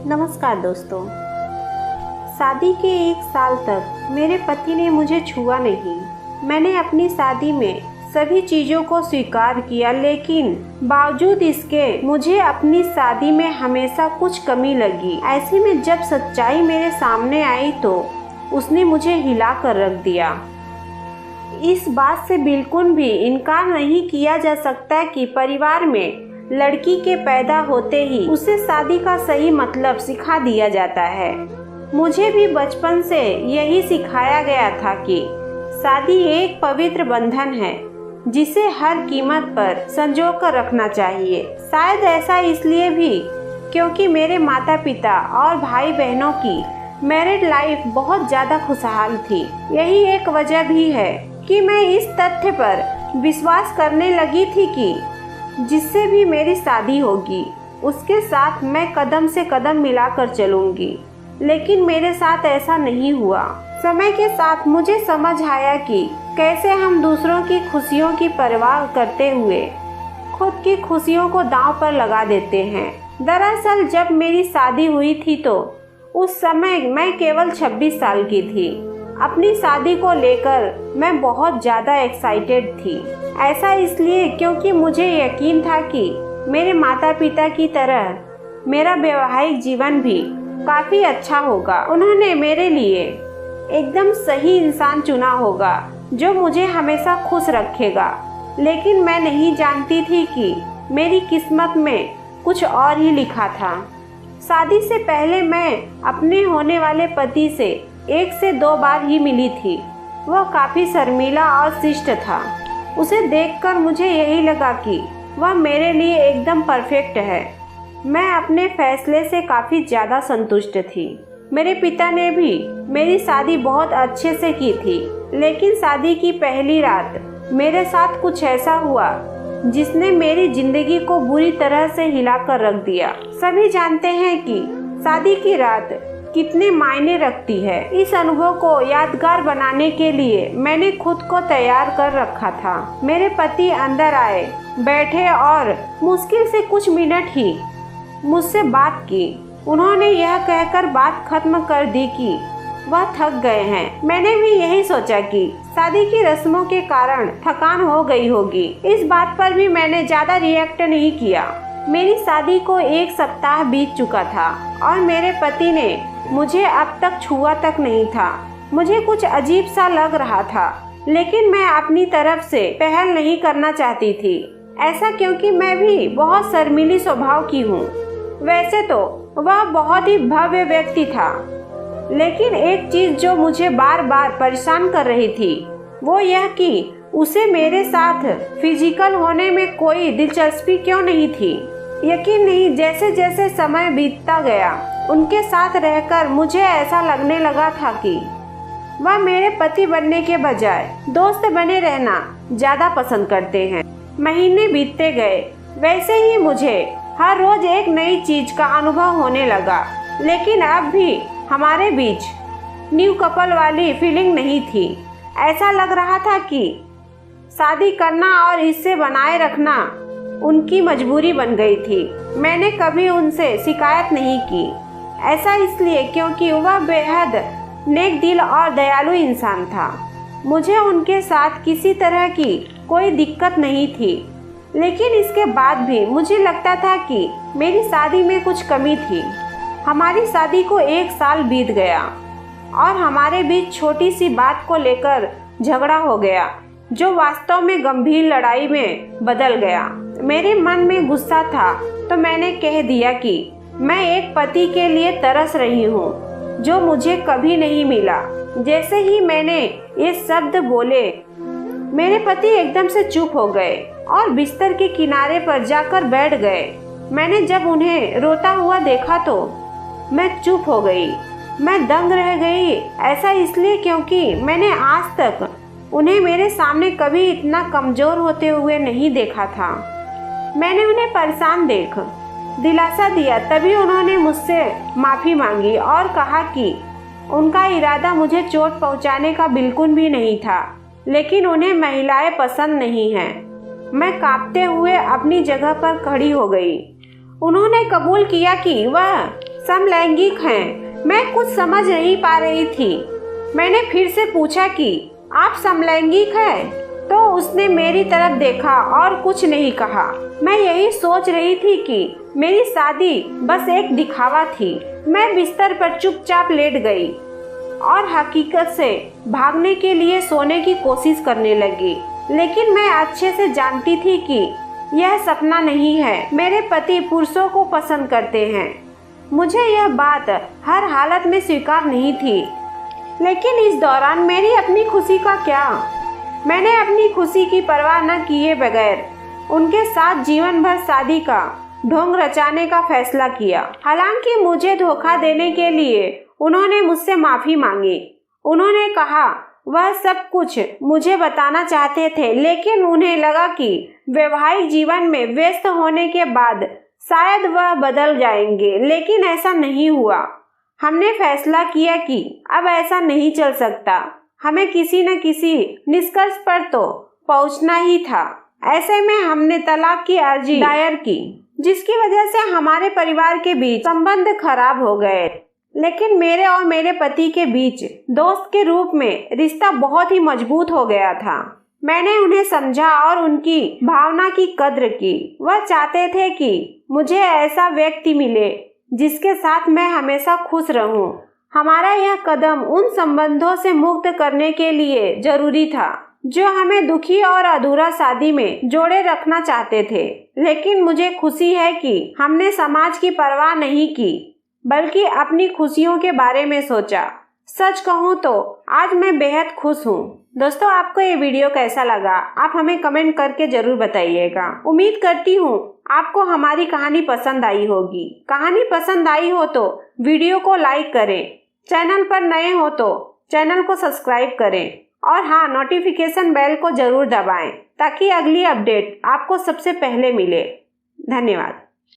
नमस्कार दोस्तों। शादी के 1 साल तक मेरे पति ने मुझे छुआ नहीं। मैंने अपनी शादी में सभी चीज़ों को स्वीकार किया, लेकिन बावजूद इसके मुझे अपनी शादी में हमेशा कुछ कमी लगी। ऐसे में जब सच्चाई मेरे सामने आई तो उसने मुझे हिला कर रख दिया। इस बात से बिल्कुल भी इनकार नहीं किया जा सकता कि परिवार में लड़की के पैदा होते ही उसे शादी का सही मतलब सिखा दिया जाता है। मुझे भी बचपन से यही सिखाया गया था कि शादी एक पवित्र बंधन है जिसे हर कीमत पर संजो कर रखना चाहिए। शायद ऐसा इसलिए भी क्योंकि मेरे माता पिता और भाई बहनों की मैरिड लाइफ बहुत ज़्यादा खुशहाल थी। यही एक वजह भी है कि मैं इस तथ्य पर विश्वास करने लगी थी कि जिससे भी मेरी शादी होगी उसके साथ मैं कदम से कदम मिलाकर चलूंगी। लेकिन मेरे साथ ऐसा नहीं हुआ। समय के साथ मुझे समझ आया कि कैसे हम दूसरों की खुशियों की परवाह करते हुए खुद की खुशियों को दांव पर लगा देते हैं। दरअसल जब मेरी शादी हुई थी तो उस समय मैं केवल 26 साल की थी। अपनी शादी को लेकर मैं बहुत ज़्यादा एक्साइटेड थी। ऐसा इसलिए क्योंकि मुझे यकीन था कि मेरे माता पिता की तरह मेरा वैवाहिक जीवन भी काफ़ी अच्छा होगा। उन्होंने मेरे लिए एकदम सही इंसान चुना होगा जो मुझे हमेशा खुश रखेगा। लेकिन मैं नहीं जानती थी कि मेरी किस्मत में कुछ और ही लिखा था। शादी से पहले मैं अपने होने वाले पति से 1 से 2 बार ही मिली थी। वह काफ़ी शर्मीला और शिष्ट था। उसे देखकर मुझे यही लगा कि वह मेरे लिए एकदम परफेक्ट है। मैं अपने फैसले से काफ़ी ज़्यादा संतुष्ट थी। मेरे पिता ने भी मेरी शादी बहुत अच्छे से की थी, लेकिन शादी की पहली रात मेरे साथ कुछ ऐसा हुआ जिसने मेरी जिंदगी को बुरी तरह से हिलाकर रख दिया। सभी जानते हैं कि शादी की रात कितने मायने रखती है। इस अनुभव को यादगार बनाने के लिए मैंने खुद को तैयार कर रखा था। मेरे पति अंदर आए, बैठे और मुश्किल से कुछ मिनट ही मुझसे बात की। उन्होंने यह कहकर बात खत्म कर दी कि वह थक गए हैं। मैंने भी यही सोचा कि शादी की रस्मों के कारण थकान हो गई होगी। इस बात पर भी मैंने ज़्यादा रिएक्ट नहीं किया। मेरी शादी को 1 सप्ताह बीत चुका था और मेरे पति ने मुझे अब तक छुआ तक नहीं था। मुझे कुछ अजीब सा लग रहा था, लेकिन मैं अपनी तरफ से पहल नहीं करना चाहती थी। ऐसा क्योंकि मैं भी बहुत शर्मीली स्वभाव की हूँ। वैसे तो वह बहुत ही भव्य व्यक्ति था, लेकिन एक चीज जो मुझे बार बार परेशान कर रही थी वो यह कि उसे मेरे साथ फिजिकल होने में कोई दिलचस्पी क्यों नहीं थी। यकीन नहीं, जैसे जैसे समय बीतता गया उनके साथ रहकर मुझे ऐसा लगने लगा था कि वह मेरे पति बनने के बजाय दोस्त बने रहना ज़्यादा पसंद करते हैं। महीने बीतते गए, वैसे ही मुझे हर रोज एक नई चीज का अनुभव होने लगा, लेकिन अब भी हमारे बीच न्यू कपल वाली फीलिंग नहीं थी। ऐसा लग रहा था कि शादी करना और इसे बनाए रखना उनकी मजबूरी बन गई थी। मैंने कभी उनसे शिकायत नहीं की। ऐसा इसलिए क्योंकि वह बेहद नेक दिल और दयालु इंसान था। मुझे उनके साथ किसी तरह की कोई दिक्कत नहीं थी, लेकिन इसके बाद भी मुझे लगता था कि मेरी शादी में कुछ कमी थी। हमारी शादी को 1 साल बीत गया और हमारे बीच छोटी सी बात को लेकर झगड़ा हो गया, जो वास्तव में गंभीर लड़ाई में बदल गया। मेरे मन में गुस्सा था तो मैंने कह दिया कि मैं एक पति के लिए तरस रही हूँ जो मुझे कभी नहीं मिला। जैसे ही मैंने ये शब्द बोले, मेरे पति एकदम से चुप हो गए और बिस्तर के किनारे पर जाकर बैठ गए। मैंने जब उन्हें रोता हुआ देखा तो मैं चुप हो गई। मैं दंग रह गई। ऐसा इसलिए क्योंकि मैंने आज तक उन्हें मेरे सामने कभी इतना कमज़ोर होते हुए नहीं देखा था। मैंने उन्हें परेशान देख दिलासा दिया। तभी उन्होंने मुझसे माफ़ी मांगी और कहा कि उनका इरादा मुझे चोट पहुंचाने का बिल्कुल भी नहीं था, लेकिन उन्हें महिलाएं पसंद नहीं हैं। मैं कांपते हुए अपनी जगह पर खड़ी हो गई। उन्होंने कबूल किया कि वह समलैंगिक हैं। मैं कुछ समझ नहीं पा रही थी। मैंने फिर से पूछा कि आप समलैंगिक हैं? तो उसने मेरी तरफ देखा और कुछ नहीं कहा। मैं यही सोच रही थी कि मेरी शादी बस एक दिखावा थी। मैं बिस्तर पर चुपचाप लेट गई और हकीकत से भागने के लिए सोने की कोशिश करने लगी। लेकिन मैं अच्छे से जानती थी कि यह सपना नहीं है। मेरे पति पुरुषों को पसंद करते हैं। मुझे यह बात हर हालत में स्वीकार नहीं थी। लेकिन इस दौरान मेरी अपनी खुशी का क्या? मैंने अपनी खुशी की परवाह न किए बगैर उनके साथ जीवन भर शादी का ढोंग रचाने का फैसला किया। हालांकि मुझे धोखा देने के लिए उन्होंने मुझसे माफी मांगी। उन्होंने कहा वह सब कुछ मुझे बताना चाहते थे, लेकिन उन्हें लगा कि वैवाहिक जीवन में व्यस्त होने के बाद शायद वह बदल जाएंगे। लेकिन ऐसा नहीं हुआ। हमने फैसला किया कि अब ऐसा नहीं चल सकता। हमें किसी न किसी निष्कर्ष पर तो पहुंचना ही था। ऐसे में हमने तलाक की अर्जी दायर की, जिसकी वजह से हमारे परिवार के बीच संबंध खराब हो गए। लेकिन मेरे और मेरे पति के बीच दोस्त के रूप में रिश्ता बहुत ही मजबूत हो गया था। मैंने उन्हें समझा और उनकी भावना की कद्र की। वह चाहते थे कि मुझे ऐसा व्यक्ति मिले जिसके साथ मैं हमेशा खुश रहूं। हमारा यह कदम उन संबंधों से मुक्त करने के लिए जरूरी था जो हमें दुखी और अधूरा शादी में जोड़े रखना चाहते थे। लेकिन मुझे खुशी है कि हमने समाज की परवाह नहीं की, बल्कि अपनी खुशियों के बारे में सोचा। सच कहूँ तो आज मैं बेहद खुश हूँ। दोस्तों, आपको ये वीडियो कैसा लगा? आप हमें कमेंट करके जरूर बताइएगा। उम्मीद करती हूँ आपको हमारी कहानी पसंद आई होगी। कहानी पसंद आई हो तो वीडियो को लाइक करें, चैनल पर नए हो तो चैनल को सब्सक्राइब करें और हाँ, नोटिफिकेशन बेल को जरूर दबाएं ताकि अगली अपडेट आपको सबसे पहले मिले। धन्यवाद।